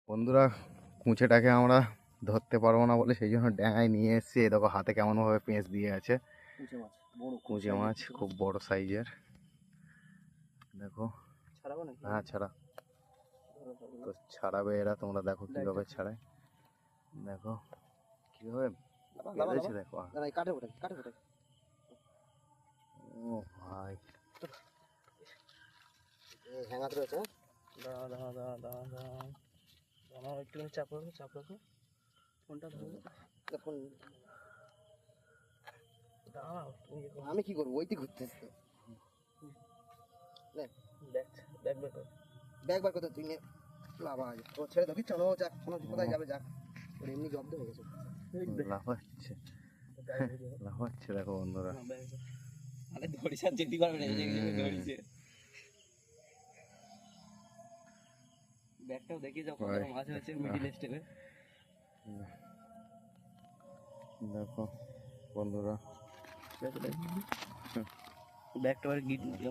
বন্ধুরা, কুঁচেটাকে আমরা ধরতে পারবো না বলে সেই জন্য ড্যাঙায় নিয়ে এসেছি। এই দেখো হাতে কেমনভাবে পেঁচ দিয়ে আছে। কুঁচে মাছ খুব বড় সাইজের। দেখো, হ্যাঁ ছাড়া তো ছাড়াবে এরা। তোমরা দেখো কিভাবে ছাড়ায়, দেখো কিভাবে বেঁধেছে। দেখো ও ভাই, হ্যাঙ্গাত রয়েছে। একটু চাপ রাখো ফোনটা ফোন। আমি কি করবো? ওইটি ঘুরতেছি। ব্যাগ বার করতে তুই লাভা ও ছেড়ে দেখি। চলো যাক, কোথায় যাবে যাক। ওর এমনি জব্দ হয়ে গেছে। লাফাচ্ছে লাফাচ্ছে। দেখো বন্ধুরা, ধরিস আর যেতে পারবে না। ধরিছে ব্যাগটাও দেখে যাও কত মাছ হয়েছে মিডিল স্টেপে। দেখো বন্ধুরা, ব্যাগটা